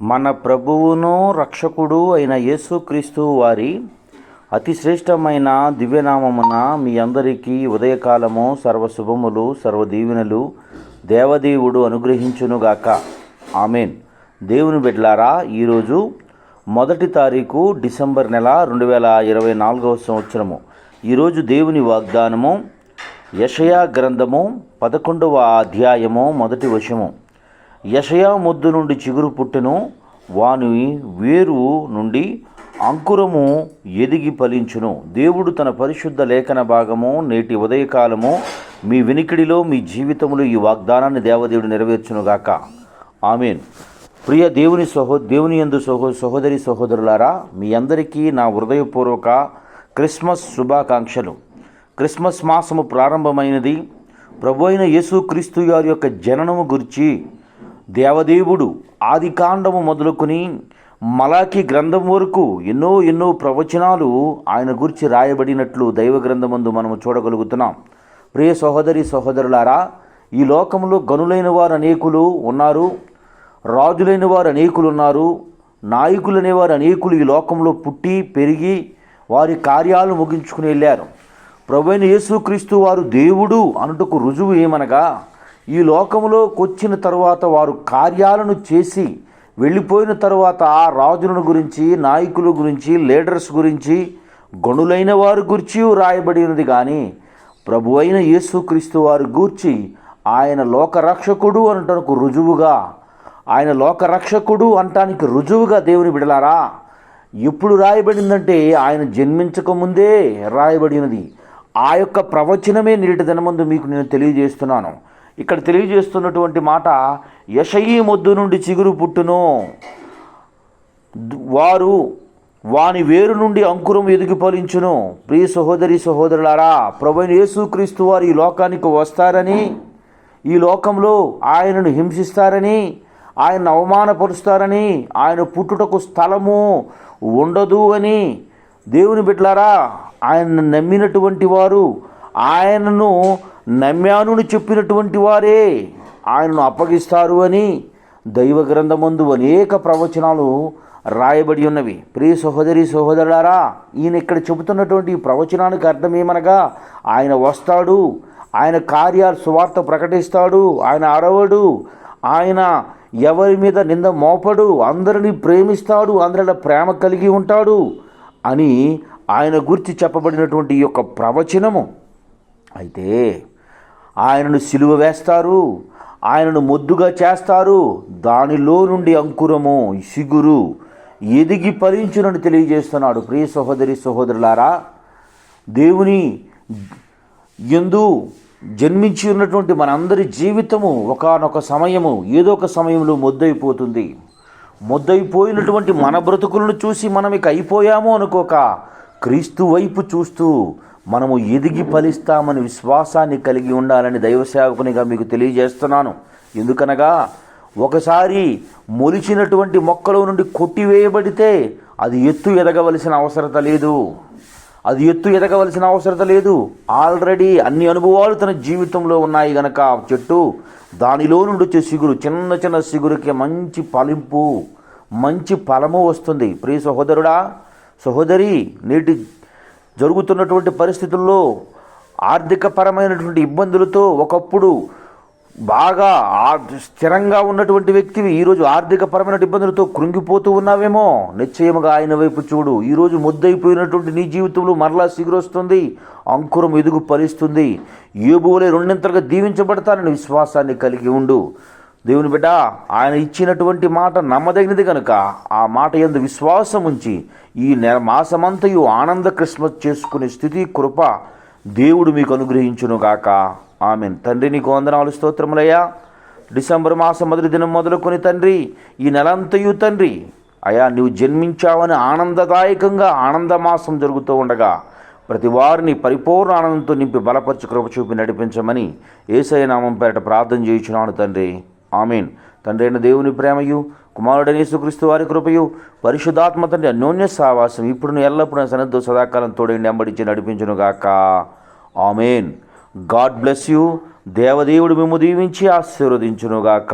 మన ప్రభువును రక్షకుడు అయిన యేసుక్రీస్తు వారి అతి శ్రేష్టమైన దివ్యనామమున మీ అందరికీ ఉదయకాలము సర్వశుభములు సర్వదీవెనలు దేవదేవుడు అనుగ్రహించునుగాక. ఆమెన్. దేవుని బిడ్డలారా, ఈరోజు 1 తారీఖు డిసెంబర్ నెల 2024 సంవత్సరము. ఈరోజు దేవుని వాగ్దానము యెషయా గ్రంథము 11వ అధ్యాయము 1వ వచనము. యెషయా మొద్దు నుండి చిగురు పుట్టెను, వాని వేరు నుండి అంకురము ఎదిగి ఫలించును. దేవుడు తన పరిశుద్ధ లేఖన భాగము నేటి ఉదయకాలము మీ వినికిడిలో మీ జీవితములో ఈ వాగ్దానాన్ని దేవదేవుడు నెరవేర్చునుగాక. ఆమెన్. ప్రియ దేవుని యందు సహోదరి సహోదరులారా, మీ అందరికీ నా హృదయపూర్వక క్రిస్మస్ శుభాకాంక్షలు. క్రిస్మస్ మాసము ప్రారంభమైనది. ప్రభు అయిన యేసుక్రీస్తు గారి యొక్క జననము గురించి దేవదేవుడు ఆదికాండము మొదలుకొని మలాకి గ్రంథం వరకు ఎన్నో ప్రవచనాలు ఆయన గురించి రాయబడినట్లు దైవ గ్రంథమందు మనము చూడగలుగుతున్నాం. ప్రియ సహోదరి సహోదరులారా, ఈ లోకంలో గనులైన వారు అనేకులు ఉన్నారు, రాజులైన వారు అనేకులు ఉన్నారు, నాయకులు అనేవారు అనేకులు ఈ లోకంలో పుట్టి పెరిగి వారి కార్యాలు ముగించుకుని వెళ్ళారు. ప్రభువైన యేసుక్రీస్తు వారు దేవుడు అనుటకు రుజువు ఏమనగా, ఈ లోకంలోకి వచ్చిన తరువాత వారు కార్యాలను చేసి వెళ్ళిపోయిన తరువాత ఆ రాజులను గురించి, నాయకుల గురించి, లీడర్స్ గురించి, గణులైన వారి గురించి రాయబడినది. కానీ ప్రభు అయిన యేసుక్రీస్తు వారి గూర్చి ఆయన లోకరక్షకుడు అనటానికి రుజువుగా, ఆయన లోకరక్షకుడు అనటానికి రుజువుగా దేవుని బిడలారా ఎప్పుడు రాయబడిందంటే ఆయన జన్మించకముందే రాయబడినది. ఆ యొక్క ప్రవచనమే నేటి దినమందు మీకు నేను తెలియజేస్తున్నాను. ఇక్కడ తెలియజేస్తున్నటువంటి మాట, యెషయా మొద్దు నుండి చిగురు పుట్టును, వాని వేరు నుండి అంకురం ఎదిగి ఫలించును. ప్రియ సహోదరి సహోదరులారా, ప్రభువైన యేసుక్రీస్తు వారు ఈ లోకానికి వస్తారని, ఈ లోకంలో ఆయనను హింసిస్తారని, ఆయన అవమానపరుస్తారని, ఆయన పుట్టుటకు స్థలము ఉండదు అని దేవుని బిడ్డలారా, ఆయనను నమ్మినటువంటి వారు, ఆయనను నమ్మానుని చెప్పినటువంటి వారే ఆయనను అప్పగిస్తారు అని దైవ గ్రంథమందు అనేక ప్రవచనాలు రాయబడి ఉన్నవి. ప్రియ సహోదరి సహోదరులారా, ఈయన ఇక్కడ చెబుతున్నటువంటి ప్రవచనానికి అర్థం ఏమనగా, ఆయన వస్తాడు, ఆయన కార్యాలు సువార్త ప్రకటిస్తాడు, ఆయన అరవడు, ఆయన ఎవరి మీద నింద మోపడు, అందరినీ ప్రేమిస్తాడు, అందరిలో ప్రేమ కలిగి ఉంటాడు అని ఆయన గురించి చెప్పబడినటువంటి ఈ యొక్క ప్రవచనము. అయితే ఆయనను సిలువ వేస్తారు, ఆయనను మొద్దుగా చేస్తారు, దానిలో నుండి అంకురము సిగురు ఎదిగి ఫలించునని తెలియజేస్తున్నాడు. ప్రియ సహోదరి సహోదరులారా, దేవుని యందు జన్మించి ఉన్నటువంటి మనందరి జీవితము ఒకానొక సమయము ఏదో ఒక సమయంలో మొద్దైపోతుంది. మొద్దైపోయినటువంటి మన బ్రతుకులను చూసి మనం ఇక అయిపోయాము అనుకోక క్రీస్తు వైపు చూస్తూ మనము ఎదిగి ఫలిస్తామని విశ్వాసాన్ని కలిగి ఉండాలని దైవ సేవకునిగా మీకు తెలియజేస్తున్నాను. ఎందుకనగా ఒకసారి మొలిచినటువంటి మొక్కలో నుండి కొట్టివేయబడితే అది ఎత్తు ఎదగవలసిన అవసరత లేదు. ఆల్రెడీ అన్ని అనుభవాలు తన జీవితంలో ఉన్నాయి గనక చెట్టు దానిలో నుండి వచ్చే సిగురు, చిన్న సిగురుకి మంచి ఫలింపు, మంచి ఫలము వస్తుంది. ప్రియ సహోదరుడా సహోదరి, నేటి జరుగుతున్నటువంటి పరిస్థితుల్లో ఆర్థికపరమైనటువంటి ఇబ్బందులతో ఒకప్పుడు బాగా స్థిరంగా ఉన్నటువంటి వ్యక్తివి ఈరోజు ఆర్థికపరమైన ఇబ్బందులతో కృంగిపోతూ ఉన్నావేమో. నిశ్చయముగా ఆయన వైపు చూడు. ఈరోజు ముద్దైపోయినటువంటి నీ జీవితంలో మరలా సిగురొస్తుంది, అంకురం ఎదుగు ఫలిస్తుంది. యోబువలే రెండింతలుగా దీవించబడతానని విశ్వాసాన్ని కలిగి ఉండు. దేవుని బిడ్డ, ఆయన ఇచ్చినటువంటి మాట నమ్మదగినది కనుక ఆ మాట యందు విశ్వాసం ఉంచి ఈ మాసమంతయు ఆనంద క్రిస్మస్ చేసుకునే స్థితి కృప దేవుడు మీకు అనుగ్రహించునుగాక. ఆమెన్. తండ్రి, నీకు వందనాలు, స్తోత్రములయ్యా. డిసెంబర్ మాసం మొదటి దినం మొదలుకొని తండ్రి, ఈ నెలంతయు తండ్రి అయా నీవు జన్మించావని ఆనందదాయకంగా ఆనందమాసం జరుగుతూ ఉండగా ప్రతి వారిని పరిపూర్ణ ఆనందంతో నింపి బలపరచు కృప చూపి నడిపించమని యేసయ్య నామం పేరట ప్రార్థన చేయుచున్నాను తండ్రి. ఆమెన్. తండ్రి అయిన దేవుని ప్రేమయు, కుమారుడైన యేసుక్రీస్తు వారి కృపయు, పరిశుద్ధాత్మ తండ్రి అన్యోన్య సావాసం ఇప్పుడు ఎల్లప్పుడూ సన్నిధితో సదాకాలం తోడైండి వెంబడించి నడిపించునుగాక. ఆమెన్. God bless you. దేవదేవుడు మిమ్ము దీవించి ఆశీర్వదించునుగాక.